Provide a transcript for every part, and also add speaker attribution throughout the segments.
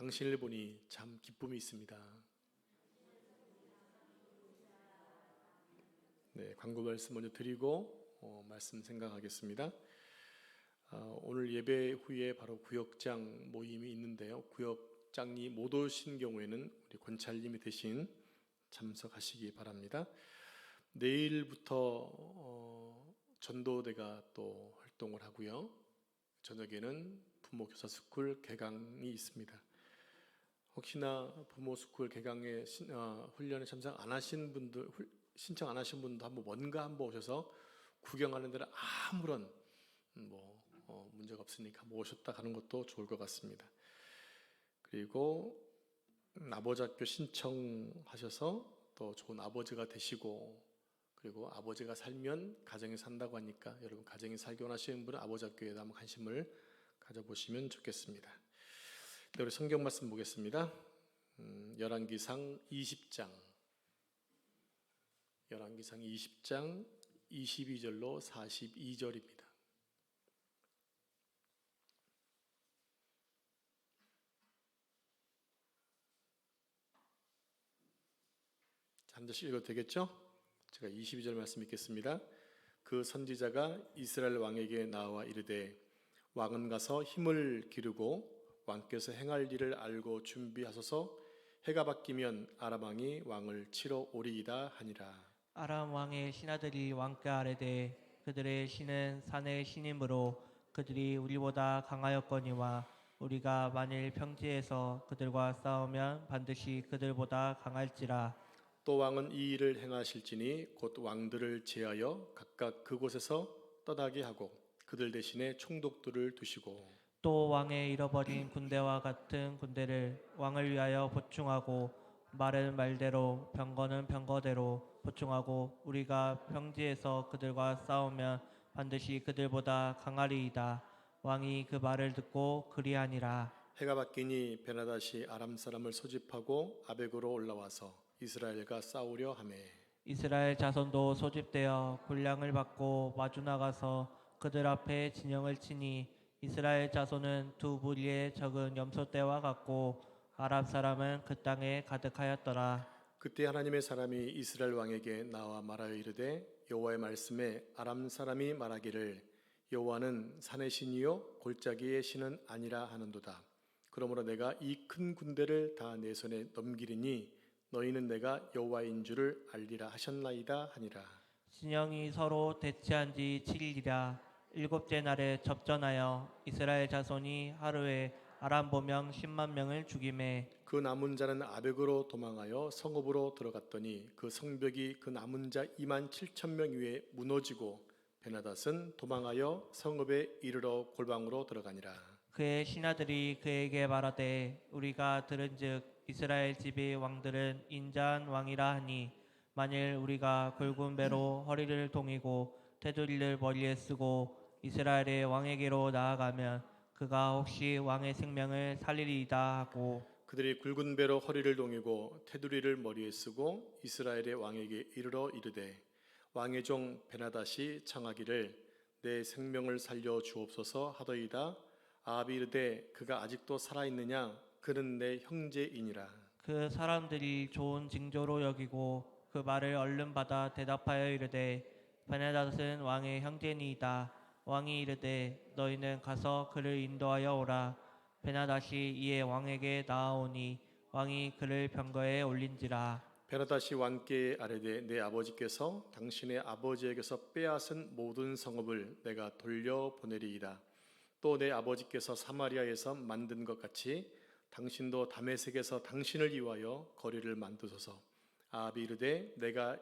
Speaker 1: 당신을 보니 참 기쁨이 있습니다. 네, 광고 말씀 먼저 드리고 말씀 생각하겠습니다. 오늘 예배 후에 바로 구역장 모임이 있는데요. 구역장이 못 오신 경우에는 우리 권찰님이 대신 참석하시기 바랍니다. 내일부터 전도대가 또 활동을 하고요. 저녁에는 부모교사스쿨 개강이 있습니다. 혹시나 부모스쿨 개강에 훈련에 참석 안 하신 분들, 신청 안 하신 분도 한번 뭔가 한번 오셔서 구경하는 데는 아무런 문제가 없으니까 한번 오셨다 가는 것도 좋을 것 같습니다. 그리고 아버지 학교 신청하셔서 또 좋은 아버지가 되시고, 그리고 아버지가 살면 가정이 산다고 하니까 여러분 가정이 살기 원하시는 분은 아버지 학교에 한번 관심을 가져보시면 좋겠습니다. 네, 우리 성경 말씀 보겠습니다. 열왕기상 20장 22절로 42절입니다. 한 절씩 읽어도 되겠죠? 제가 22절 말씀 읽겠습니다. 그 선지자가 이스라엘 왕에게 나와 이르되 왕은 가서 힘을 기르고 왕께서 행할 일을 알고 준비하소서. 해가 바뀌면 아람 왕이 왕을 치러 오리이다 하니라.
Speaker 2: 아람 왕의 신하들이 왕께 아뢰되 그들의 신은 산의 신이므로 그들이 우리보다 강하였거니와 우리가 만일 평지에서 그들과 싸우면 반드시 그들보다 강할지라.
Speaker 1: 또 왕은 이 일을 행하실지니 곧 왕들을 제하여 각각 그곳에서 떠나게 하고 그들 대신에 총독들을 두시고
Speaker 2: 또 왕의 잃어버린 군대와 같은 군대를 왕을 위하여 보충하고 말은 말대로 병거는 병거대로 보충하고 우리가 평지에서 그들과 싸우면 반드시 그들보다 강하리이다. 왕이 그 말을 듣고 그리하니라.
Speaker 1: 해가 바뀌니 베나다시 아람 사람을 소집하고 아벡으로 올라와서 이스라엘과 싸우려 하매
Speaker 2: 이스라엘 자손도 소집되어 군량을 받고 마주 나가서 그들 앞에 진영을 치니 이스라엘 자손은 두 무리의 적은 염소떼와 같고 아람 사람은 그 땅에 가득하였더라.
Speaker 1: 그때 하나님의 사람이 이스라엘 왕에게 나와 말하여 이르되 여호와의 말씀에 아람 사람이 말하기를 여호와는 산의 신이요 골짜기의 신은 아니라 하는도다. 그러므로 내가 이 큰 군대를 다 내 손에 넘기리니 너희는 내가 여호와인 줄을 알리라 하셨나이다 하니라.
Speaker 2: 진영이 서로 대치한 지 7일이라. 일곱째 날에 접전하여 이스라엘 자손이 하루에 아람 보명 10만 명을 죽이매
Speaker 1: 그 남은 자는 아벡으로 도망하여 성읍으로 들어갔더니 그 성벽이 그 남은 자 2만 7천 명 위에 무너지고 베나닷은 도망하여 성읍에 이르러 골방으로 들어가니라.
Speaker 2: 그의 신하들이 그에게 말하되 우리가 들은즉 이스라엘 집의 왕들은 인자한 왕이라 하니 만일 우리가 굵은 배로 허리를 동이고 테두리를 머리에 쓰고 이스라엘의 왕에게로 나아가면 그가 혹시 왕의 생명을 살리리이다 하고
Speaker 1: 그들이 굵은 배로 허리를 동이고 테두리를 머리에 쓰고 이스라엘의 왕에게 이르러 이르되 왕의 종 베나닷이 청하기를 내 생명을 살려 주옵소서 하더이다. 아합이 이르되 그가 아직도 살아있느냐 그는 내 형제이니라.
Speaker 2: 그 사람들이 좋은 징조로 여기고 그 말을 얼른 받아 대답하여 이르되 베나닷은 왕의 형제니이다. 왕이 이르되 너희는 가서 그를 인도하여 오라. 베나닷이 이에 왕에게 나아오니 왕이 그를 병거에 올린지라.
Speaker 1: 베나닷이 왕께 아뢰되 내 아버지께서 당신의 아버지에게서 빼앗은 모든 성읍을 내가 돌려보내리이다. 또 내 아버지께서 사마리아에서 만든 것 같이 당신도 다메섹에서 당신을 위하여 거리를 만드소서. 아합이 이르되 내가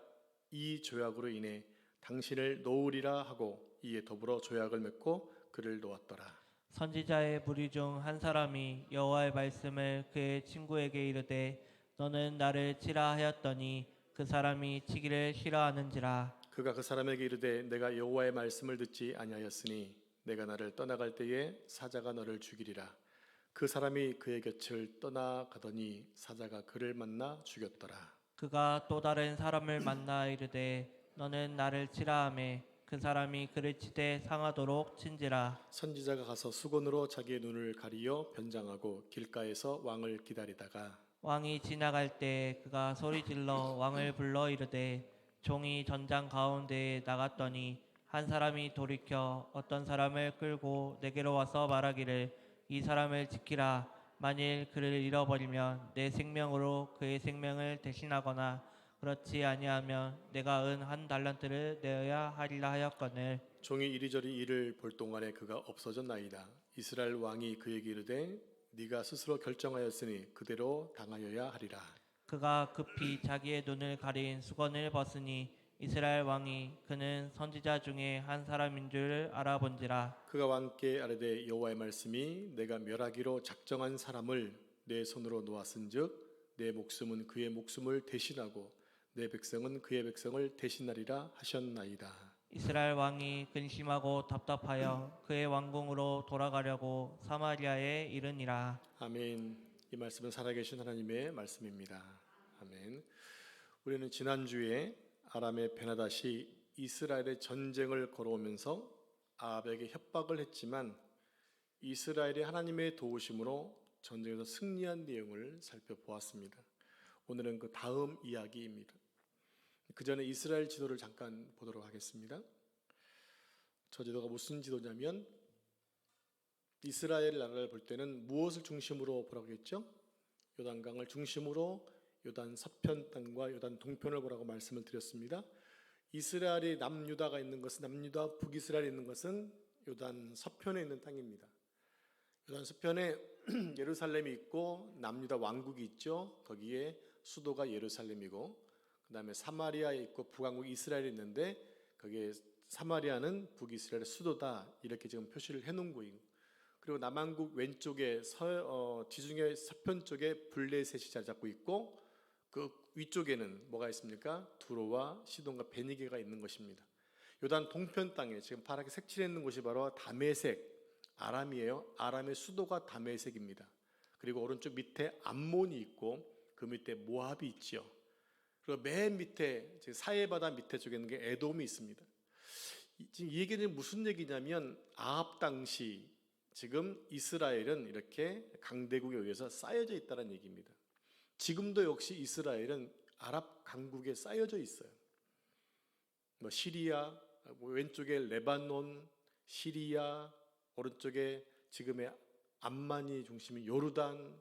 Speaker 1: 이 조약으로 인해 당신을 놓으리라 하고 이에 더불어 조약을 맺고 그를 놓았더라.
Speaker 2: 선지자의 무리 중 한 사람이 여호와의 말씀을 그의 친구에게 이르되 너는 나를 치라 하였더니 그 사람이 치기를 싫어하는지라.
Speaker 1: 그가 그 사람에게 이르되 내가 여호와의 말씀을 듣지 아니하였으니 내가 나를 떠나갈 때에 사자가 너를 죽이리라. 그 사람이 그의 곁을 떠나가더니 사자가 그를 만나 죽였더라.
Speaker 2: 그가 또 다른 사람을 만나 이르되 너는 나를 치라 하매 그 사람이 그를 치되 상하도록 친지라.
Speaker 1: 선지자가 가서 수건으로 자기의 눈을 가리어 변장하고 길가에서 왕을 기다리다가
Speaker 2: 왕이 지나갈 때 그가 소리질러 왕을 불러 이르되 종이 전장 가운데에 나갔더니 한 사람이 돌이켜 어떤 사람을 끌고 내게로 와서 말하기를 이 사람을 지키라. 만일 그를 잃어버리면 내 생명으로 그의 생명을 대신하거나 그렇지 아니하면 내가 은 한 달란트를 내어야 하리라 하였거늘.
Speaker 1: 종이 이리저리 이를 볼 동안에 그가 없어졌나이다. 이스라엘 왕이 그에게 이르되 네가 스스로 결정하였으니 그대로 당하여야 하리라.
Speaker 2: 그가 급히 자기의 눈을 가린 수건을 벗으니 이스라엘 왕이 그는 선지자 중에 한 사람인 줄 알아본지라.
Speaker 1: 그가 왕께 아뢰되 여호와의 말씀이 내가 멸하기로 작정한 사람을 내 손으로 놓았은즉 내 목숨은 그의 목숨을 대신하고 내 백성은 그의 백성을 대신하리라 하셨나이다.
Speaker 2: 이스라엘 왕이 근심하고 답답하여 그의 왕궁으로 돌아가려고 사마리아에 이르니라.
Speaker 1: 아멘. 이 말씀은 살아계신 하나님의 말씀입니다. 아멘. 우리는 지난주에 아람의 베나닷이 이스라엘의 전쟁을 걸어오면서 아합에게 협박을 했지만 이스라엘이 하나님의 도우심으로 전쟁에서 승리한 내용을 살펴보았습니다. 오늘은 그 다음 이야기입니다. 그 전에 이스라엘 지도를 잠깐 보도록 하겠습니다. 저 지도가 무슨 지도냐면 이스라엘 나라를 볼 때는 무엇을 중심으로 보라고 했죠? 요단강을 중심으로 요단 서편 땅과 요단 동편을 보라고 말씀을 드렸습니다. 이스라엘이 남유다가 있는 것은 남유다 북이스라엘이 있는 것은 요단 서편에 있는 땅입니다. 요단 서편에 예루살렘이 있고 남유다 왕국이 있죠. 거기에 수도가 예루살렘이고 그 다음에 사마리아에 있고 북왕국 이스라엘이 있는데 거기에 사마리아는 북이스라엘의 수도다 이렇게 지금 표시를 해놓은 거예요. 그리고 남왕국 왼쪽에 지중해 서편 쪽에 블레셋이 자리 잡고 있고 그 위쪽에는 뭐가 있습니까? 두로와 시돈과 베니게가 있는 것입니다. 요단 동편 땅에 지금 파랗게 색칠해 있는 곳이 바로 다메섹, 아람이에요. 아람의 수도가 다메섹입니다. 그리고 오른쪽 밑에 암몬이 있고 그 밑에 모압이 있지요. 그리고 맨 밑에 사해바다 밑에 쪽에 있는 게 에돔이 있습니다. 지금 이 얘기는 무슨 얘기냐면 아합 당시 지금 이스라엘은 이렇게 강대국에 의해서 쌓여져 있다는 얘기입니다. 지금도 역시 이스라엘은 아랍 강국에 쌓여져 있어요. 뭐 시리아, 왼쪽에 레바논, 시리아, 오른쪽에 지금의 암만이 중심인 요르단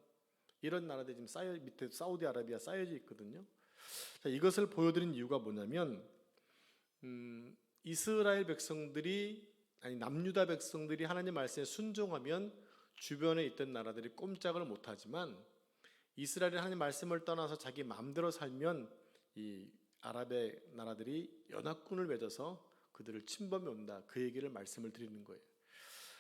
Speaker 1: 이런 나라들이 지금 밑에 사우디아라비아 쌓여져 있거든요. 자, 이것을 보여드린 이유가 뭐냐면 이스라엘 백성들이 남유다 백성들이 하나님 말씀에 순종하면 주변에 있던 나라들이 꼼짝을 못하지만 이스라엘이 하나님 말씀을 떠나서 자기 마음대로 살면 이 아랍의 나라들이 연합군을 맺어서 그들을 침범해 온다. 그 얘기를 말씀을 드리는 거예요.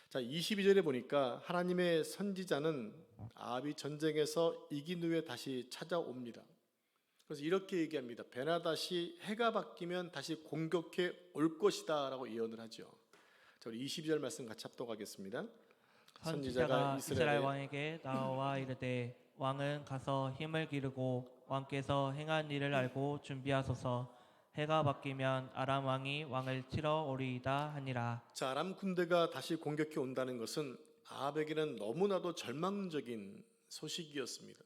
Speaker 1: 자, 22절에 보니까 하나님의 선지자는 아합이 전쟁에서 이긴 후에 다시 찾아옵니다. 그래서 이렇게 얘기합니다. 베나닷이 해가 바뀌면 다시 공격해 올 것이다 라고 예언을 하죠. 자, 우리 22절 말씀 같이 합독하겠습니다.
Speaker 2: 선지자가 이스라엘 왕에게 나와 이르되 왕은 가서 힘을 기르고 왕께서 행한 일을 알고 준비하소서. 해가 바뀌면 아람 왕이 왕을 치러 오리이다 하니라.
Speaker 1: 자, 아람 군대가 다시 공격해 온다는 것은 아합에게는 너무나도 절망적인 소식이었습니다.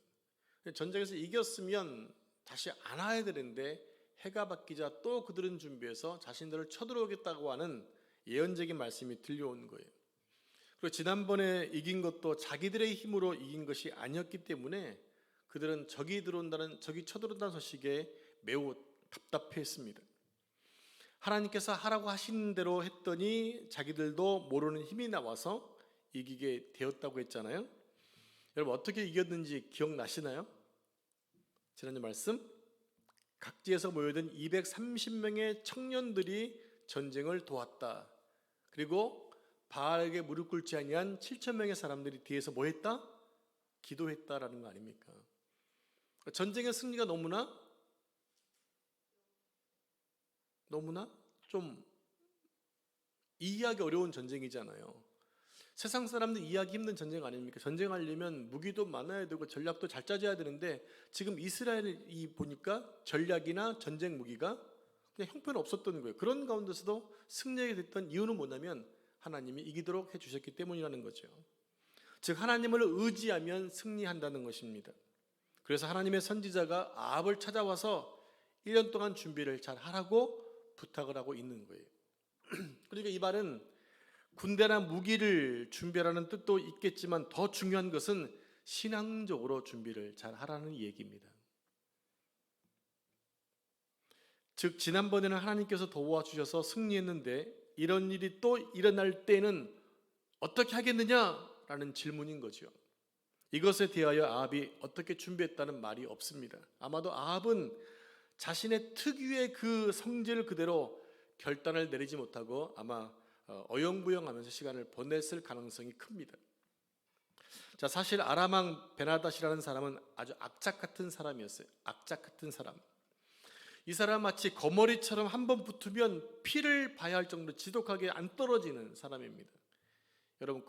Speaker 1: 전쟁에서 이겼으면 다시 안 와야 되는데 해가 바뀌자 또 그들은 준비해서 자신들을 쳐들어오겠다고 하는 예언적인 말씀이 들려온 거예요. 그리고 지난번에 이긴 것도 자기들의 힘으로 이긴 것이 아니었기 때문에 그들은 적이 쳐들어온다는 소식에 매우 답답해했습니다. 하나님께서 하라고 하신 대로 했더니 자기들도 모르는 힘이 나와서 이기게 되었다고 했잖아요. 여러분 어떻게 이겼는지 기억나시나요? 지난주 말씀 각지에서 모여든 230명의 청년들이 전쟁을 도왔다. 그리고 바알에게 무릎 꿇지 아니한 7,000명의 사람들이 뒤에서 뭐 했다? 기도했다라는 거 아닙니까? 전쟁의 승리가 너무나 좀 이해하기 어려운 전쟁이잖아요. 세상 사람들 이해하기 힘든 전쟁 아닙니까? 전쟁하려면 무기도 많아야 되고 전략도 잘 짜져야 되는데 지금 이스라엘이 보니까 전략이나 전쟁 무기가 그냥 형편 없었던 거예요. 그런 가운데서도 승리하게 됐던 이유는 뭐냐면 하나님이 이기도록 해주셨기 때문이라는 거죠. 즉 하나님을 의지하면 승리한다는 것입니다. 그래서 하나님의 선지자가 아합을 찾아와서 1년 동안 준비를 잘 하라고 부탁을 하고 있는 거예요. 그러니까 이 말은 군대나 무기를 준비하라는 뜻도 있겠지만 더 중요한 것은 신앙적으로 준비를 잘 하라는 얘기입니다. 즉 지난번에는 하나님께서 도와주셔서 승리했는데 이런 일이 또 일어날 때는 어떻게 하겠느냐라는 질문인 거죠. 이것에 대하여 아합이 어떻게 준비했다는 말이 없습니다. 아마도 아합은 자신의 특유의 그 성질 그대로 결단을 내리지 못하고 아마 어영부영하면서 시간을 보냈을 가능성이 큽니다. 자, 사실 아람 왕 베나닷이라는 사람은 아주 악착 같은 사람이었어요. 악착 같은 사람. 이 사람 마치 거머리처럼 한번 붙으면 피를 봐야 할 정도로 지독하게 안 떨어지는 사람입니다. 여러분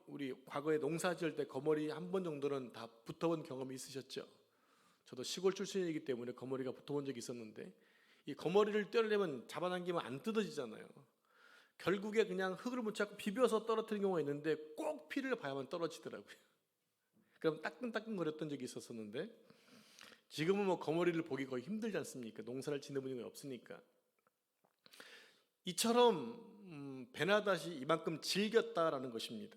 Speaker 1: 우리 과거에 농사 지을 때 거머리 한 번 정도는 다 붙어본 경험이 있으셨죠? 저도 시골 출신이기 때문에 거머리가 붙어본 적이 있었는데 이 거머리를 떼려면 잡아당기면 안 뜯어지잖아요. 결국에 그냥 흙을 묻혀서 비벼서 떨어뜨리는 경우가 있는데 꼭 피를 봐야만 떨어지더라고요. 그럼 따끔따끔거렸던 적이 있었는데 지금은 뭐 거머리를 보기 거의 힘들지 않습니까? 농사를 짓는 분이 없으니까. 이처럼 베나닷이 이만큼 즐겼다라는 것입니다.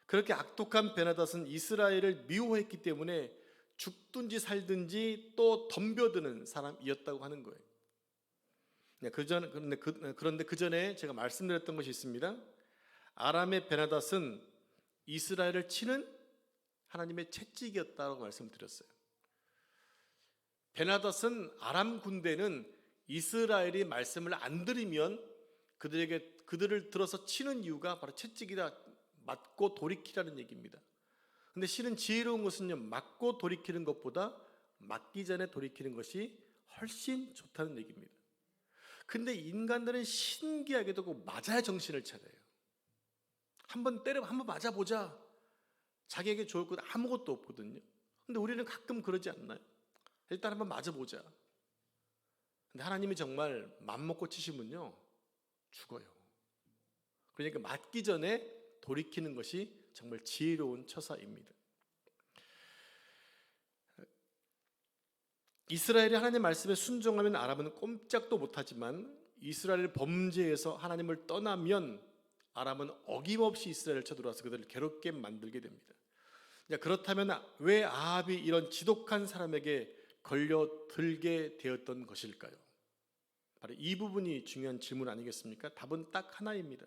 Speaker 1: 그렇게 악독한 베나닷은 이스라엘을 미워했기 때문에 죽든지 살든지 또 덤벼드는 사람이었다고 하는 거예요. 그런데 그 전에 제가 말씀드렸던 것이 있습니다. 아람의 베나닷은 이스라엘을 치는 하나님의 채찍이었다고 말씀드렸어요. 베나닷은 아람 군대는 이스라엘이 말씀을 안 들으면 그들을 들어서 치는 이유가 바로 채찍이다, 맞고 돌이키라는 얘기입니다. 근데 실은 지혜로운 것은요, 맞고 돌이키는 것보다 맞기 전에 돌이키는 것이 훨씬 좋다는 얘기입니다. 근데 인간들은 신기하게도 꼭 맞아야 정신을 차려요. 한번 맞아보자. 자기에게 좋을 것 아무것도 없거든요. 근데 우리는 가끔 그러지 않나요? 일단 한번 맞아보자. 근데 하나님이 정말 맘먹고 치시면요, 죽어요. 그러니까 맞기 전에 돌이키는 것이 정말 지혜로운 처사입니다. 이스라엘이 하나님 말씀에 순종하면 아람은 꼼짝도 못하지만 이스라엘 범죄에서 하나님을 떠나면 아람은 어김없이 이스라엘을 쳐들어와서 그들을 괴롭게 만들게 됩니다. 그렇다면 왜 아합이 이런 지독한 사람에게 걸려들게 되었던 것일까요? 바로 이 부분이 중요한 질문 아니겠습니까? 답은 딱 하나입니다.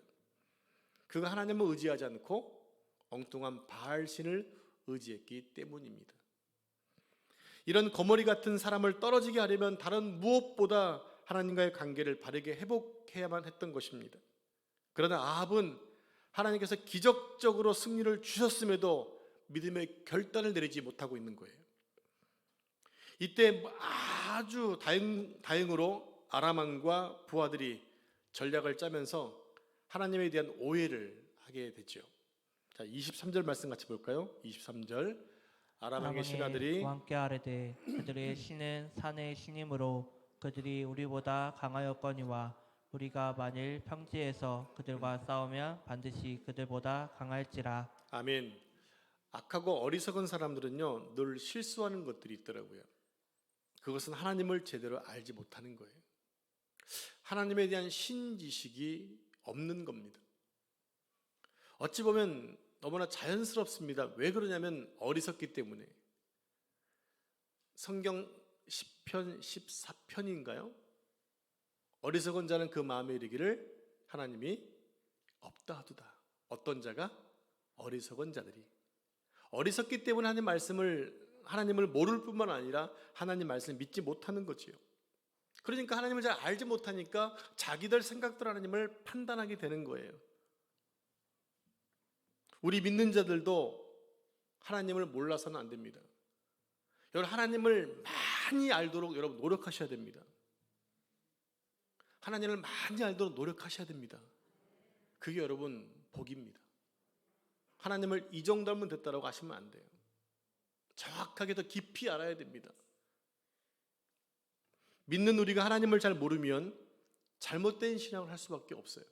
Speaker 1: 그가 하나님을 의지하지 않고 엉뚱한 바알신을 의지했기 때문입니다. 이런 거머리 같은 사람을 떨어지게 하려면 다른 무엇보다 하나님과의 관계를 바르게 회복해야만 했던 것입니다. 그러나 아합은 하나님께서 기적적으로 승리를 주셨음에도 믿음의 결단을 내리지 못하고 있는 거예요. 이때 아주 다행으로 아람 왕과 부하들이 전략을 짜면서 하나님에 대한 오해를 하게 되죠. 자, 23절 말씀 같이 볼까요? 23절. 아람 왕의 신하들이
Speaker 2: 왕께 아뢰되 그들의 신은 산의 신이므로 그들이 우리보다 강하였거니와 우리가 만일 평지에서 그들과 싸우면 반드시 그들보다 강할지라.
Speaker 1: 아멘. 악하고 어리석은 사람들은요, 늘 실수하는 것들이 있더라고요. 그것은 하나님을 제대로 알지 못하는 거예요. 하나님에 대한 신지식이 없는 겁니다. 어찌 보면 너무나 자연스럽습니다. 왜 그러냐면 어리석기 때문에. 성경 10편 14편인가요? 어리석은 자는 그 마음에 이르기를 하나님이 없다 하도다. 어떤 자가? 어리석은 자들이. 어리석기 때문에 하나님을 모를 뿐만 아니라 하나님 말씀을 믿지 못하는 거지요. 그러니까 하나님을 잘 알지 못하니까 자기들 생각대로 하나님을 판단하게 되는 거예요. 우리 믿는 자들도 하나님을 몰라서는 안 됩니다. 여러분, 하나님을 많이 알도록 여러분 노력하셔야 됩니다. 하나님을 많이 알도록 노력하셔야 됩니다. 그게 여러분 복입니다. 하나님을 이 정도 하면 됐다라고 하시면 안 돼요. 정확하게 더 깊이 알아야 됩니다. 믿는 우리가 하나님을 잘 모르면 잘못된 신앙을 할 수밖에 없어요.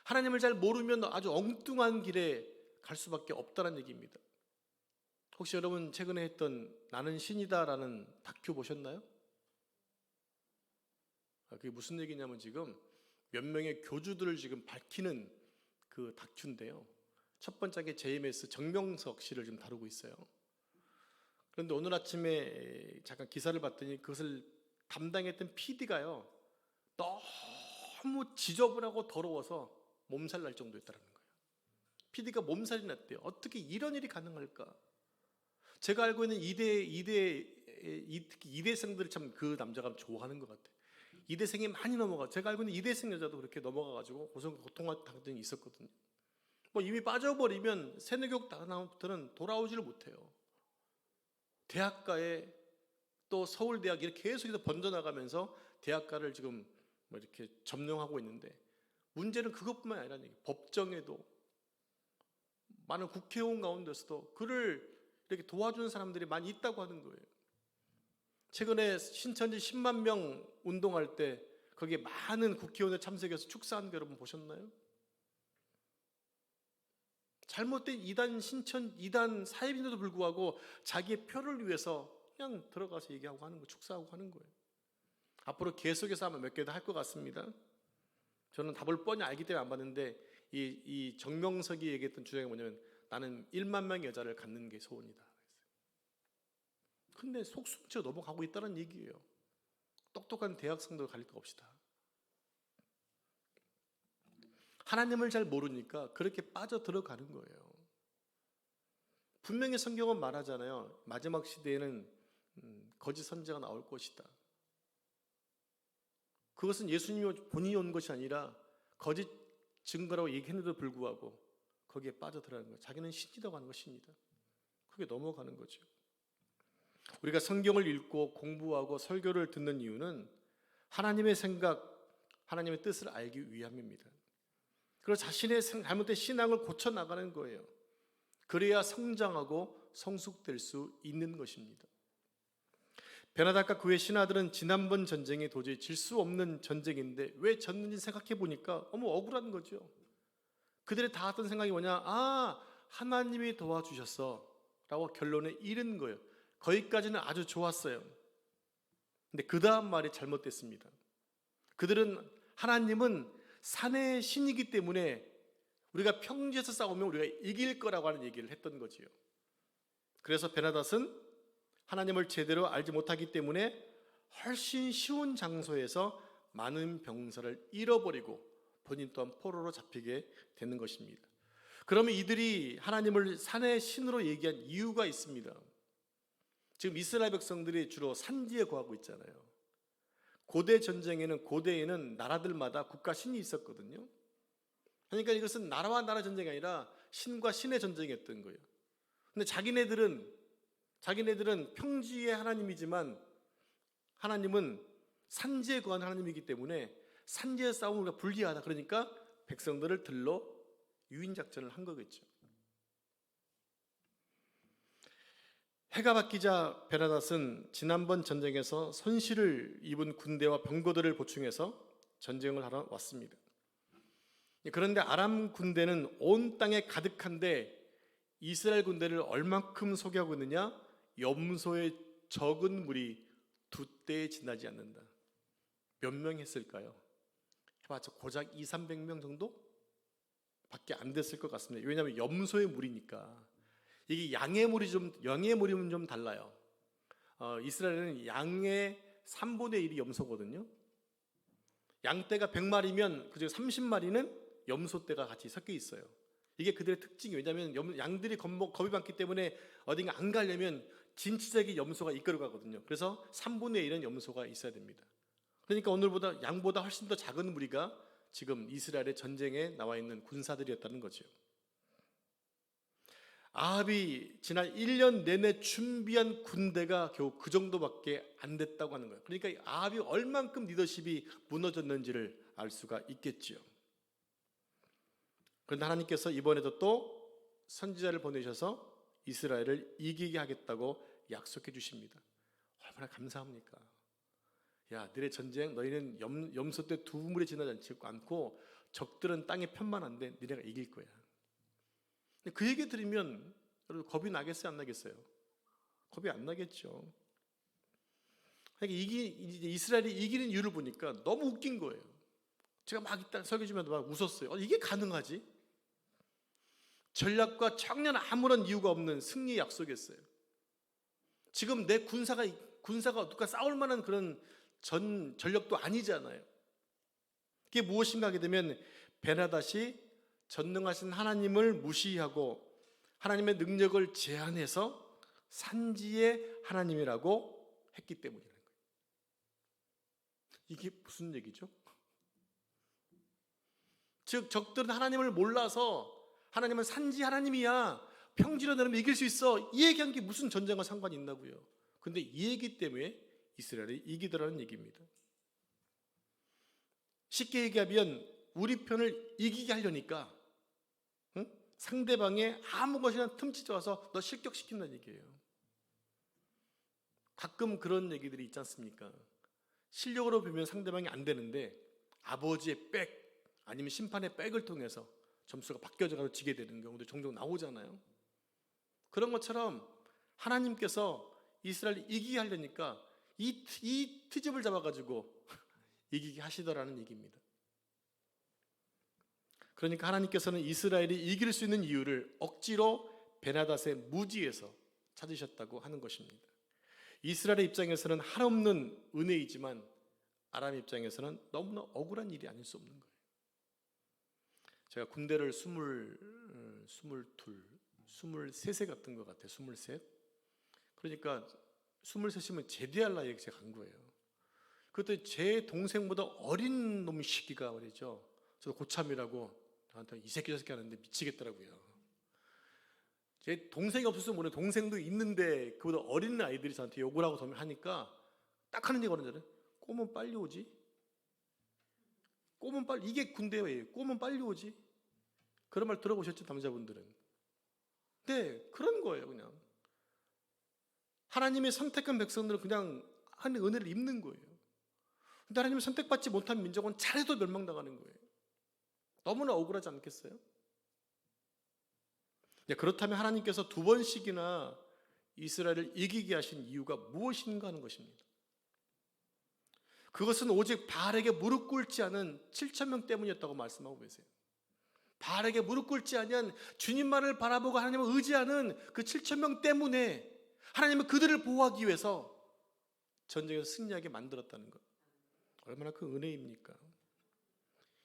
Speaker 1: 하나님을 잘 모르면 아주 엉뚱한 길에 갈 수밖에 없다는 얘기입니다. 혹시 여러분 최근에 했던 나는 신이다라는 다큐 보셨나요? 그게 무슨 얘기냐면 지금 몇 명의 교주들을 지금 밝히는 그 다큐인데요. 첫 번째 JMS 정명석 씨를 좀 다루고 있어요. 그런데 오늘 아침에 잠깐 기사를 봤더니 그것을 담당했던 PD가요. 너무 지저분하고 더러워서 몸살 날 정도였다는 거예요. PD가 몸살이 났대요. 어떻게 이런 일이 가능할까? 제가 알고 있는 특히 이대생들을 참 그 남자가 좋아하는 것 같아요. 이대생이 많이 넘어가. 제가 알고 있는 이대생 여자도 그렇게 넘어가가지고 고통당한 적이 있었거든요. 뭐 이미 빠져버리면 새내교육 다음부터는 돌아오지를 못해요. 대학가에 또 서울대학 이렇게 계속해서 번져나가면서 대학가를 지금 뭐 이렇게 점령하고 있는데 문제는 그것뿐만 아니라는 얘기예요. 법정에도 많은 국회의원 가운데서도 그를 이렇게 도와주는 사람들이 많이 있다고 하는 거예요. 최근에 신천지 10만 명 운동할 때 거기에 많은 국회의원들 참석해서 축사한 거 여러분 보셨나요? 잘못된 이단 사입인데도 불구하고 자기의 표를 위해서 그냥 들어가서 얘기하고 하는 거, 축사하고 하는 거예요. 앞으로 계속해서 아마 몇 개 더 할 것 같습니다. 저는 답을 뻔히 알기 때문에 안 봤는데 이 정명석이 얘기했던 주장이 뭐냐면 나는 1만 명의 여자를 갖는 게 소원이다. 근데 속수무책 넘어가고 있다는 얘기예요. 똑똑한 대학생들 가릴 거 없이다. 하나님을 잘 모르니까 그렇게 빠져 들어가는 거예요. 분명히 성경은 말하잖아요. 마지막 시대에는 거짓 선지자가 나올 것이다. 그것은 예수님이 본인이 온 것이 아니라 거짓 증거라고 얘기했는데도 불구하고 거기에 빠져 들어가는 거예요. 자기는 신이라고 하는 것입니다. 그게 넘어가는 거죠. 우리가 성경을 읽고 공부하고 설교를 듣는 이유는 하나님의 생각, 하나님의 뜻을 알기 위함입니다. 그리고 자신의 잘못된 신앙을 고쳐나가는 거예요. 그래야 성장하고 성숙될 수 있는 것입니다. 베나닥과 그의 신하들은 지난번 전쟁이 도저히 질 수 없는 전쟁인데 왜 졌는지 생각해 보니까 너무 억울한 거죠. 그들의 다 했던 생각이 뭐냐? 하나님이 도와주셨어 라고 결론에 이른 거예요. 거기까지는 아주 좋았어요. 근데 그 다음 말이 잘못됐습니다. 그들은 하나님은 산의 신이기 때문에 우리가 평지에서 싸우면 우리가 이길 거라고 하는 얘기를 했던 거지요. 그래서 베나닷은 하나님을 제대로 알지 못하기 때문에 훨씬 쉬운 장소에서 많은 병사를 잃어버리고 본인 또한 포로로 잡히게 되는 것입니다. 그러면 이들이 하나님을 산의 신으로 얘기한 이유가 있습니다. 지금 이스라엘 백성들이 주로 산지에 거하고 있잖아요. 고대에는 나라들마다 국가 신이 있었거든요. 그러니까 이것은 나라와 나라 전쟁이 아니라 신과 신의 전쟁이었던 거예요. 근데 자기네들은 평지의 하나님이지만 하나님은 산지에 거한 하나님이기 때문에 산지에 싸우면 우리가 불리하다. 그러니까 백성들을 들러 유인작전을 한 거겠죠. 해가 바뀌자 베나닷은 지난번 전쟁에서 손실을 입은 군대와 병거들을 보충해서 전쟁을 하러 왔습니다. 그런데 아람 군대는 온 땅에 가득한데 이스라엘 군대를 얼만큼 소개하고 있느냐? 염소의 적은 무리 2대에 지나지 않는다. 몇 명 했을까요? 해봤자 고작 200~300명 정도? 밖에 안 됐을 것 같습니다. 왜냐하면 염소의 무리니까. 이게 양의 무리는 좀 달라요. 이스라엘은 양의 3분의 1이 염소거든요. 양떼가 100마리면 그중에 30마리는 염소떼가 같이 섞여 있어요. 이게 그들의 특징이에요. 왜냐하면 양들이 겁이 많기 때문에 어딘가 안 가려면 진취적인 염소가 이끌어 가거든요. 그래서 3분의 1은 염소가 있어야 됩니다. 그러니까 오늘보다 양보다 훨씬 더 작은 무리가 지금 이스라엘의 전쟁에 나와 있는 군사들이었다는 거죠. 아합이 지난 1년 내내 준비한 군대가 겨우 그 정도밖에 안 됐다고 하는 거예요. 그러니까 아합이 얼만큼 리더십이 무너졌는지를 알 수가 있겠지요. 그런데 하나님께서 이번에도 또 선지자를 보내셔서 이스라엘을 이기게 하겠다고 약속해 주십니다. 얼마나 감사합니까? 야, 너네 전쟁 너희는 염소 때 두 물에 지나지 않고 적들은 땅에 편만한데 너네가 이길 거야. 근데 그 얘기 들으면 여러분 겁이 나겠어요, 안 나겠어요? 겁이 안 나겠죠. 그러니까 이제 이스라엘이 이기는 이유를 보니까 너무 웃긴 거예요. 제가 막 이따 설교 중에도 막 웃었어요. 이게 가능하지? 전략과 전혀 아무런 이유가 없는 승리 약속이었어요. 지금 내 군사가 누가 싸울 만한 그런 전력도 아니잖아요. 그게 무엇인가 하게 되면 베나닷이 전능하신 하나님을 무시하고 하나님의 능력을 제한해서 산지의 하나님이라고 했기 때문이라는 거예요. 이게 무슨 얘기죠? 즉 적들은 하나님을 몰라서 하나님은 산지 하나님이야, 평지로 내려면 이길 수 있어, 이 얘기한 게 무슨 전쟁과 상관이 있나고요. 근데 이 얘기 때문에 이스라엘이 이기더라는 얘기입니다. 쉽게 얘기하면 우리 편을 이기게 하려니까 상대방의 아무 것이나 틈치지 와서 너 실격시킨다는 얘기예요. 가끔 그런 얘기들이 있지 않습니까? 실력으로 보면 상대방이 안 되는데 아버지의 백 아니면 심판의 백을 통해서 점수가 바뀌어져서 지게 되는 경우도 종종 나오잖아요. 그런 것처럼 하나님께서 이스라엘을 이기게 하려니까 이 트집을 잡아가지고 이기게 하시더라는 얘기입니다. 그러니까 하나님께서는 이스라엘이 이길 수 있는 이유를 억지로 베나닷의 무지에서 찾으셨다고 하는 것입니다. 이스라엘의 입장에서는 한없는 은혜이지만 아람 입장에서는 너무나 억울한 일이 아닐 수 없는 거예요. 제가 군대를 23세 갔던 것 같아요. 23. 그러니까 23이면 제대할 나이에 제가 간 거예요. 그때 제 동생보다 어린 놈 시기가 말이죠. 저도 고참이라고 저한테 이 새끼 저 새끼 하는데 미치겠더라고요. 제 동생이 없었으면 모르는 동생도 있는데 그보다 어린 아이들이 저한테 욕을 하고 하니까 딱 하는 얘기가 오는 꼬면 빨리 오지. 꼬면 빨리, 이게 군대예요. 꼬면 빨리 오지. 그런 말 들어보셨죠, 남자분들은. 네, 그런 거예요, 그냥. 하나님의 선택한 백성들은 그냥 하나님의 은혜를 입는 거예요. 근데 하나님이 선택받지 못한 민족은 잘해도 멸망당하는 거예요. 너무나 억울하지 않겠어요? 네, 그렇다면 하나님께서 두 번씩이나 이스라엘을 이기게 하신 이유가 무엇인가 하는 것입니다. 그것은 오직 바알에게 무릎 꿇지 않은 7,000명 때문이었다고 말씀하고 계세요. 바알에게 무릎 꿇지 않은 주님만을 바라보고 하나님을 의지하는 그 7,000명 때문에 하나님은 그들을 보호하기 위해서 전쟁에서 승리하게 만들었다는 것. 얼마나 큰 은혜입니까?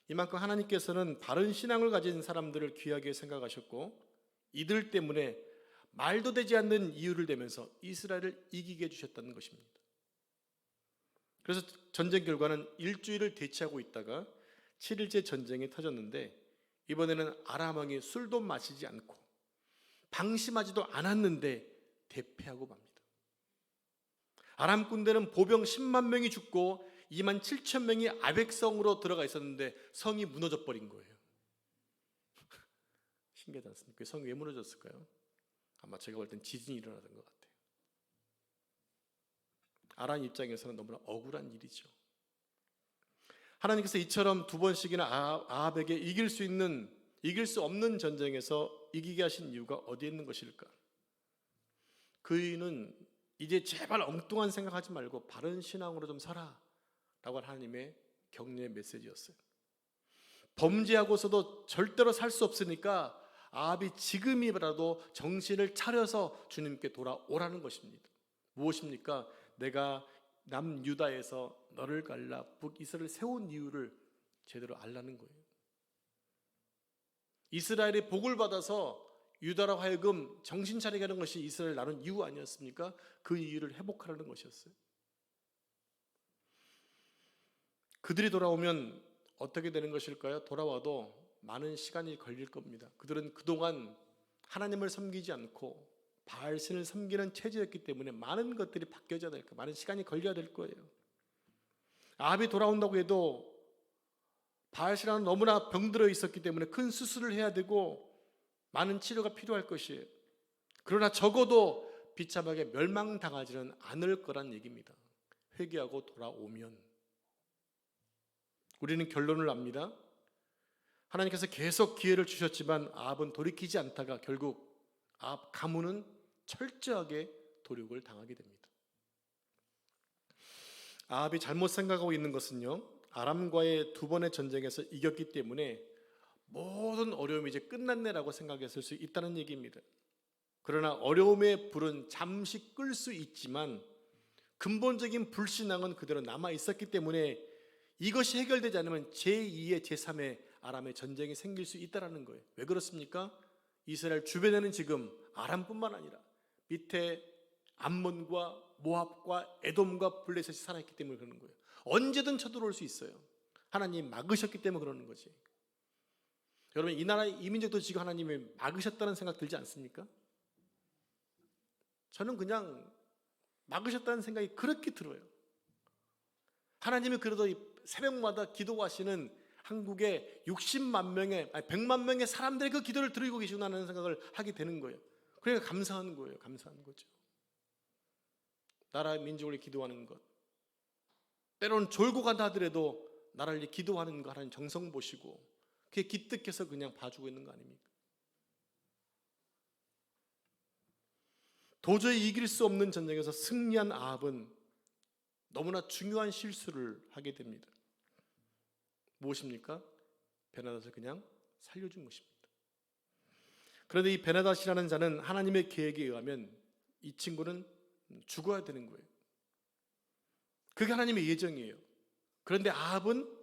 Speaker 1: 이만큼 하나님께서는 바른 신앙을 가진 사람들을 귀하게 생각하셨고 이들 때문에 말도 되지 않는 이유를 대면서 이스라엘을 이기게 해주셨다는 것입니다. 그래서 전쟁 결과는 일주일을 대치하고 있다가 7일째 전쟁이 터졌는데 이번에는 아람 왕이 술도 마시지 않고 방심하지도 않았는데 대패하고 맙니다. 아람 군대는 보병 10만 명이 죽고 2만 7천 명이 아벡성으로 들어가 있었는데 성이 무너져 버린 거예요. 신기하지 않습니까? 성이 왜 무너졌을까요? 아마 제가 볼 땐 지진이 일어나던 것 같아요. 아람 입장에서는 너무나 억울한 일이죠. 하나님께서 이처럼 두 번씩이나 아합에게 이길 수 없는 전쟁에서 이기게 하신 이유가 어디에 있는 것일까? 그 이유는 이제 제발 엉뚱한 생각하지 말고 바른 신앙으로 좀 살아 라고 하나님의 격려의 메시지였어요. 범죄하고서도 절대로 살 수 없으니까 아합이 지금이라도 정신을 차려서 주님께 돌아오라는 것입니다. 무엇입니까? 내가 남유다에서 너를 갈라 북이스라엘을 세운 이유를 제대로 알라는 거예요. 이스라엘이 복을 받아서 유다로 하여금 정신 차리게 하는 것이 이스라엘 나눈 이유 아니었습니까? 그 이유를 회복하라는 것이었어요. 그들이 돌아오면 어떻게 되는 것일까요? 돌아와도 많은 시간이 걸릴 겁니다. 그들은 그동안 하나님을 섬기지 않고 바알신을 섬기는 체제였기 때문에 많은 것들이 바뀌어져야 될 거예요. 많은 시간이 걸려야 될 거예요. 아합이 돌아온다고 해도 바알신은 너무나 병들어 있었기 때문에 큰 수술을 해야 되고 많은 치료가 필요할 것이에요. 그러나 적어도 비참하게 멸망당하지는 않을 거란 얘기입니다. 회개하고 돌아오면 우리는 결론을 압니다. 하나님께서 계속 기회를 주셨지만 아합은 돌이키지 않다가 결국 아합 가문은 철저하게 도륙을 당하게 됩니다. 아합이 잘못 생각하고 있는 것은요, 아람과의 두 번의 전쟁에서 이겼기 때문에 모든 어려움이 이제 끝났네라고 생각했을 수 있다는 얘기입니다. 그러나 어려움의 불은 잠시 끌 수 있지만 근본적인 불신앙은 그대로 남아 있었기 때문에 이것이 해결되지 않으면 제2의 제3의 아람의 전쟁이 생길 수 있다는 거예요. 왜 그렇습니까? 이스라엘 주변에는 지금 아람뿐만 아니라 밑에 암몬과 모압과 에돔과 블레셋이 살아있기 때문에 그러는 거예요. 언제든 쳐들어올 수 있어요. 하나님이 막으셨기 때문에 그러는 거지. 여러분, 이 나라의 이민족도 지금 하나님이 막으셨다는 생각 들지 않습니까? 저는 그냥 막으셨다는 생각이 그렇게 들어요. 하나님이 그래도 새벽마다 기도하시는 한국의 60만 명의, 100만 명의 사람들의 그 기도를 드리고 계시구나라는 생각을 하게 되는 거예요. 그러니까 감사한 거예요. 감사한 거죠. 나라의 민족을 기도하는 것, 때로는 졸고 간다 하더라도 나라를 기도하는 거 하나님 정성 보시고 그게 기특해서 그냥 봐주고 있는 거 아닙니까? 도저히 이길 수 없는 전쟁에서 승리한 아합은 너무나 중요한 실수를 하게 됩니다. 무엇입니까? 베나닷을 그냥 살려준 것입니다. 그런데 이 베나닷이라는 자는 하나님의 계획에 의하면 이 친구는 죽어야 되는 거예요. 그게 하나님의 예정이에요. 그런데 아합은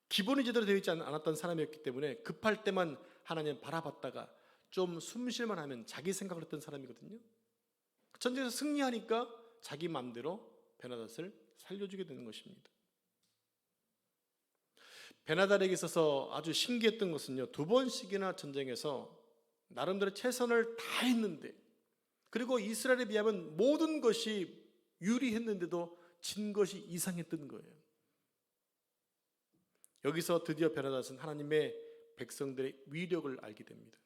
Speaker 1: 기본이 제대로 되어 있지 않았던 사람이었기 때문에 급할 때만 하나님 바라봤다가 좀 숨쉴만 하면 자기 생각을 했던 사람이거든요. 전쟁에서 승리하니까 자기 마음대로 베나닷을 살려주게 되는 것입니다. 베나닷에게 있어서 아주 신기했던 것은요, 두 번씩이나 전쟁에서 나름대로 최선을 다했는데, 그리고 이스라엘에 비하면 모든 것이 유리했는데도 진 것이 이상했던 거예요. 여기서 드디어 베나닷은 하나님의 백성들의 위력을 알게 됩니다.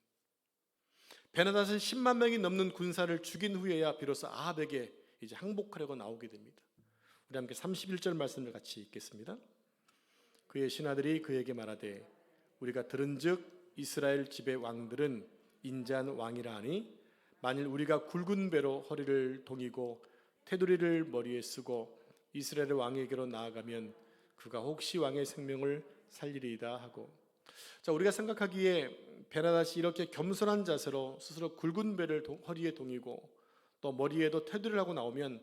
Speaker 1: 베나닷은 10만 명이 넘는 군사를 죽인 후에야 비로소 아합에게 이제 항복하려고 나오게 됩니다. 우리 함께 31절 말씀을 같이 읽겠습니다. 그의 신하들이 그에게 말하되 우리가 들은즉 이스라엘 집의 왕들은 인자한 왕이라 하니 만일 우리가 굵은 배로 허리를 동이고 테두리를 머리에 쓰고 이스라엘 왕에게로 나아가면 그가 혹시 왕의 생명을 살리리이다 하고. 자, 우리가 생각하기에 베나닷이 이렇게 겸손한 자세로 스스로 굵은 배를 허리에 동이고 또 머리에도 테두리를 하고 나오면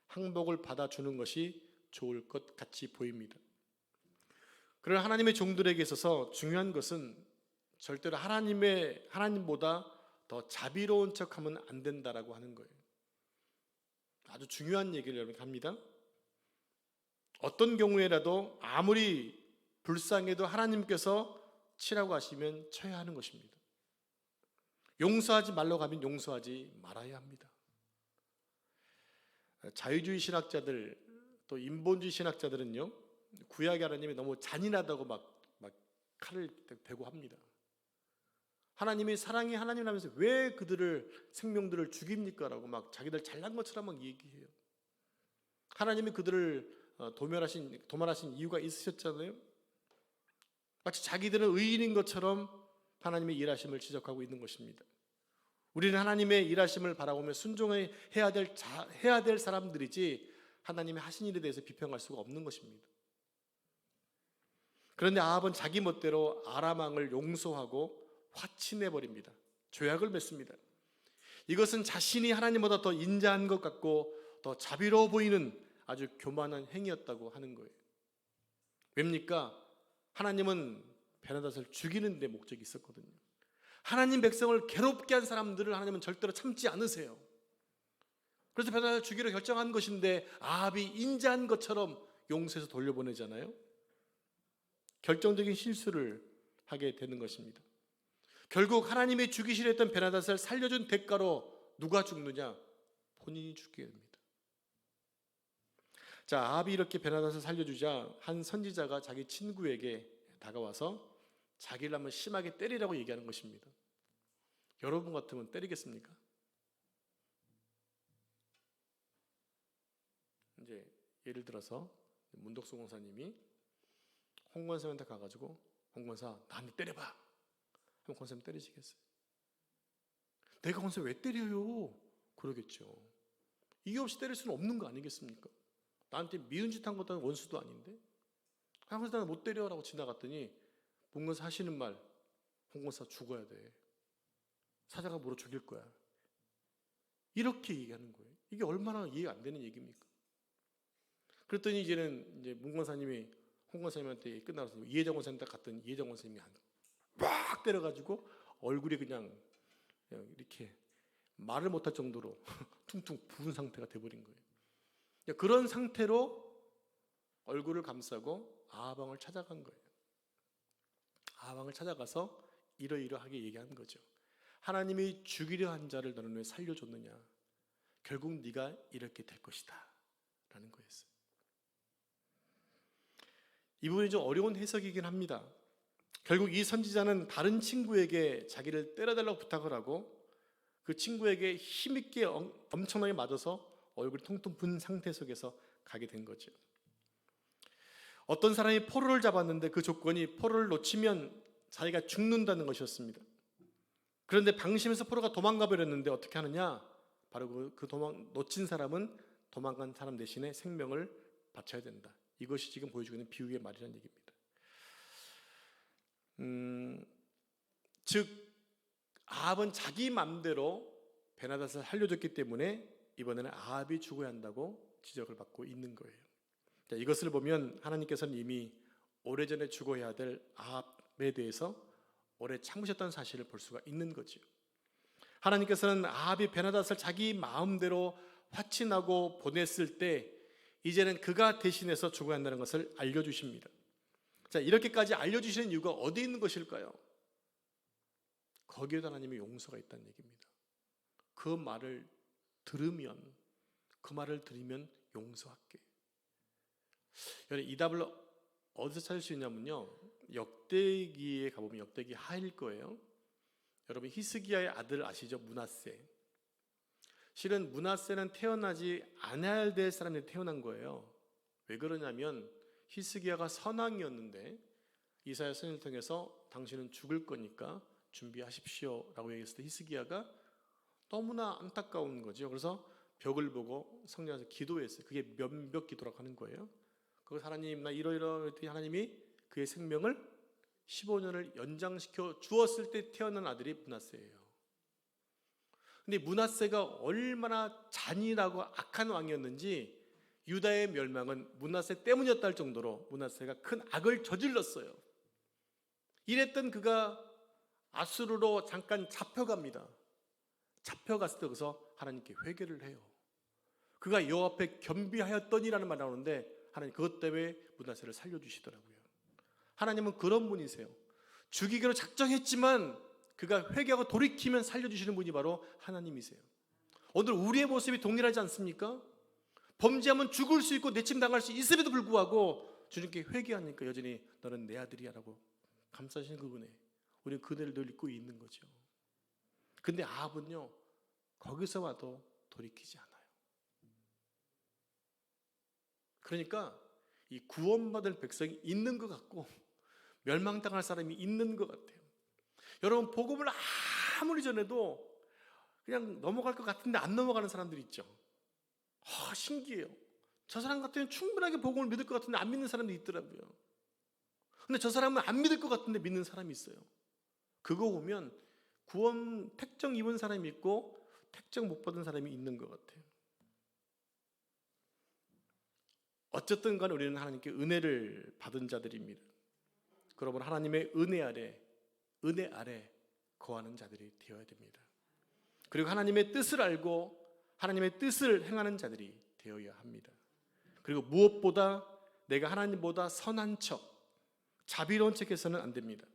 Speaker 1: 항복을 받아주는 것이 좋을 것 같이 보입니다. 그러나 하나님의 종들에게 있어서 중요한 것은 절대로 하나님보다 더 자비로운 척하면 안 된다라고 하는 거예요. 아주 중요한 얘기를 여러분 합니다. 어떤 경우에라도 아무리 불쌍해도 하나님께서 치라고 하시면 쳐야 하는 것입니다. 용서하지 말라고 하면 용서하지 말아야 합니다. 자유주의 신학자들 또 인본주의 신학자들은요, 구약의 하나님이 너무 잔인하다고 막 칼을 대고 합니다. 하나님이 사랑의 하나님이라면서 왜 그들을 생명들을 죽입니까? 라고 막 자기들 잘난 것처럼 막 얘기해요. 하나님이 그들을 도말하신 이유가 있으셨잖아요. 마치 자기들은 의인인 것처럼 하나님의 일하심을 지적하고 있는 것입니다. 우리는 하나님의 일하심을 바라보며 순종해야 될 사람들이지 하나님의 하신 일에 대해서 비평할 수가 없는 것입니다. 그런데 아합은 자기 멋대로 아람 왕을 용서하고 화친해버립니다. 조약을 맺습니다. 이것은 자신이 하나님보다 더 인자한 것 같고 더 자비로워 보이는 아주 교만한 행위였다고 하는 거예요. 왜입니까? 하나님은 베나닷을 죽이는 데 목적이 있었거든요. 하나님 백성을 괴롭게 한 사람들을 하나님은 절대로 참지 않으세요. 그래서 베나닷을 죽이려 결정한 것인데 아합이 인자한 것처럼 용서해서 돌려보내잖아요. 결정적인 실수를 하게 되는 것입니다. 결국 하나님이 죽이시려 했던 베나닷을 살려준 대가로 누가 죽느냐? 본인이 죽게 됩니다. 자, 아합이 이렇게 베나닷을 살려주자 한 선지자가 자기 친구에게 다가와서 자기를 한번 심하게 때리라고 얘기하는 것입니다. 여러분 같으면 때리겠습니까? 이제 예를 들어서 문덕수 권사님이 홍 권사님한테 가가지고 홍 권사 나한테 때려봐 하면 권사님 때리시겠어요? 내가 권사 왜 때려요? 그러겠죠. 이유 없이 때릴 수는 없는 거 아니겠습니까? 나한테 미운 짓 한 것도 아니고 원수도 아닌데 그래서 나는 못 때려라고 지나갔더니 문 권사 하시는 말 홍 권사 죽어야 돼. 사자가 물어 죽일 거야. 이렇게 얘기하는 거예요. 이게 얼마나 이해가 안 되는 얘기입니까? 그랬더니 이제 문 권사님이 홍 권사님한테 끝나서 이혜정 권사님한테 갔더니 이혜정 권사님이 막 때려가지고 얼굴이 그냥 이렇게 말을 못할 정도로 퉁퉁 부은 상태가 돼버린 거예요. 그런 상태로 얼굴을 감싸고 아하방을 찾아간 거예요. 아하방을 찾아가서 이러이러하게 얘기한 거죠. 하나님이 죽이려 한 자를 너는 왜 살려줬느냐? 결국 네가 이렇게 될 것이다 라는 거였어요. 이 부분이 좀 어려운 해석이긴 합니다. 결국 이 선지자는 다른 친구에게 자기를 때려달라고 부탁을 하고 그 친구에게 힘있게 엄청나게 맞아서 얼굴이 통통 분 상태 속에서 가게 된 거죠. 어떤 사람이 포로를 잡았는데 그 조건이 포로를 놓치면 자기가 죽는다는 것이었습니다. 그런데 방심해서 포로가 도망가 버렸는데 어떻게 하느냐? 바로 그 놓친 사람은 도망간 사람 대신에 생명을 바쳐야 된다. 이것이 지금 보여주고 있는 비유의 말이라는 얘기입니다. 즉 아합은 자기 맘대로 베나닷을 살려줬기 때문에 이번에는 아합이 죽어야 한다고 지적을 받고 있는 거예요. 자, 이것을 보면 하나님께서는 이미 오래전에 죽어야 될 아합에 대해서 오래 참으셨다는 사실을 볼 수가 있는 거죠. 하나님께서는 아합이 베나닷을 자기 마음대로 화친하고 보냈을 때 이제는 그가 대신해서 죽어야 한다는 것을 알려주십니다. 자, 이렇게까지 알려주시는 이유가 어디 있는 것일까요? 거기에도 하나님의 용서가 있다는 얘기입니다. 그 말을 들으면 용서할게. 여러분, 이 답을 어디서 찾을 수 있냐면요, 역대기에 가보면 역대기 하일 거예요. 여러분, 히스기야의 아들 아시죠? 므낫세. 실은 므낫세는 태어나지 않아야 될 사람이 태어난 거예요. 왜 그러냐면 히스기야가 선왕이었는데 이사야 선지자를 통해서 당신은 죽을 거니까 준비하십시오 라고 얘기했을 때 히스기야가 너무나 안타까운 거죠. 그래서 벽을 보고 성령에서 기도했어요. 그게 면벽 기도라고 하는 거예요. 그래서 하나님 나 이러이러했더니 하나님이 그의 생명을 15년을 연장시켜 주었을 때 태어난 아들이 므낫세예요. 근데 므낫세가 얼마나 잔인하고 악한 왕이었는지 유다의 멸망은 므낫세 때문이었다 할 정도로 므낫세가 큰 악을 저질렀어요. 이랬던 그가 아수르로 잠깐 잡혀갑니다. 잡혀갔을 때 거기서 하나님께 회개를 해요. 그가 여호와 앞에 겸비하였더니라는 말이 나오는데 하나님 그것 때문에 므낫세를 살려주시더라고요. 하나님은 그런 분이세요. 죽이기로 작정했지만 그가 회개하고 돌이키면 살려주시는 분이 바로 하나님이세요. 오늘 우리의 모습이 동일하지 않습니까? 범죄하면 죽을 수 있고 내침당할 수 있음에도 불구하고 주님께 회개하니까 여전히 너는 내 아들이야 라고 감싸시는 그분에 우리는 그대를 늘 잊고 있는 거죠. 근데 아합은요 거기서 와도 돌이키지 않아요. 그러니까 이 구원받을 백성이 있는 것 같고 멸망당할 사람이 있는 것 같아요. 여러분, 복음을 아무리 전해도 그냥 넘어갈 것 같은데 안 넘어가는 사람들이 있죠. 신기해요. 저 사람 같으면 충분하게 복음을 믿을 것 같은데 안 믿는 사람도 있더라고요. 근데 저 사람은 안 믿을 것 같은데 믿는 사람이 있어요. 그거 보면 구원 택정 입은 사람이 있고 택정 못 받은 사람이 있는 것 같아요. 어쨌든 간에 우리는 하나님께 은혜를 받은 자들입니다. 그러므로 하나님의 은혜 아래 거하는 자들이 되어야 됩니다. 그리고 하나님의 뜻을 알고 하나님의 뜻을 행하는 자들이 되어야 합니다. 그리고 무엇보다 내가 하나님보다 선한 척, 자비로운 척해서는 안 됩니다.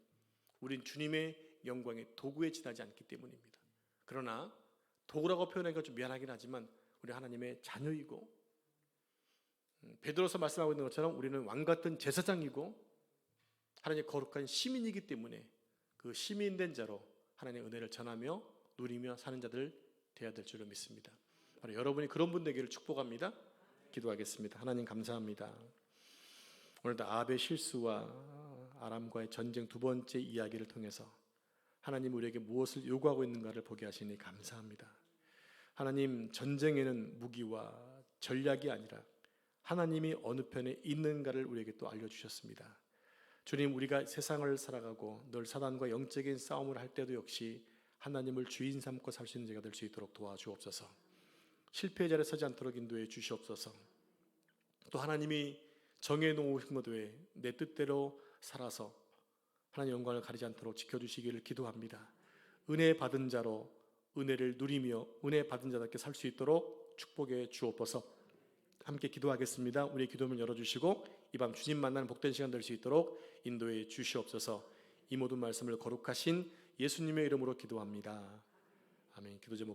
Speaker 1: 우린 주님의 영광의 도구에 지나지 않기 때문입니다. 그러나 도구라고 표현하기가 좀 미안하긴 하지만 우리 하나님의 자녀이고 베드로서 말씀하고 있는 것처럼 우리는 왕같은 제사장이고 하나님의 거룩한 시민이기 때문에 그 시민된 자로 하나님의 은혜를 전하며 누리며 사는 자들 되어야 될 줄로 믿습니다. 바로 여러분이 그런 분 되기를 축복합니다. 기도하겠습니다. 하나님 감사합니다. 오늘도 아합의 실수와 아람과의 전쟁 두 번째 이야기를 통해서 하나님 우리에게 무엇을 요구하고 있는가를 보게 하시니 감사합니다. 하나님, 전쟁에는 무기와 전략이 아니라 하나님이 어느 편에 있는가를 우리에게 또 알려주셨습니다. 주님, 우리가 세상을 살아가고 늘 사단과 영적인 싸움을 할 때도 역시 하나님을 주인 삼고 살 수 있는 자가 될 수 있도록 도와주옵소서. 실패의 자리에 서지 않도록 인도해 주시옵소서. 또 하나님이 정해놓으신 것 외에 내 뜻대로 살아서 하나님 영광을 가리지 않도록 지켜주시기를 기도합니다. 은혜 받은 자로 은혜를 누리며 은혜 받은 자답게 살 수 있도록 축복해 주옵소서. 함께 기도하겠습니다. 우리의 기도문을 열어주시고 이 밤 주님 만나는 복된 시간 될 수 있도록 인도해 주시옵소서. 이 모든 말씀을 거룩하신 예수님의 이름으로 기도합니다. 아멘. 기도 제목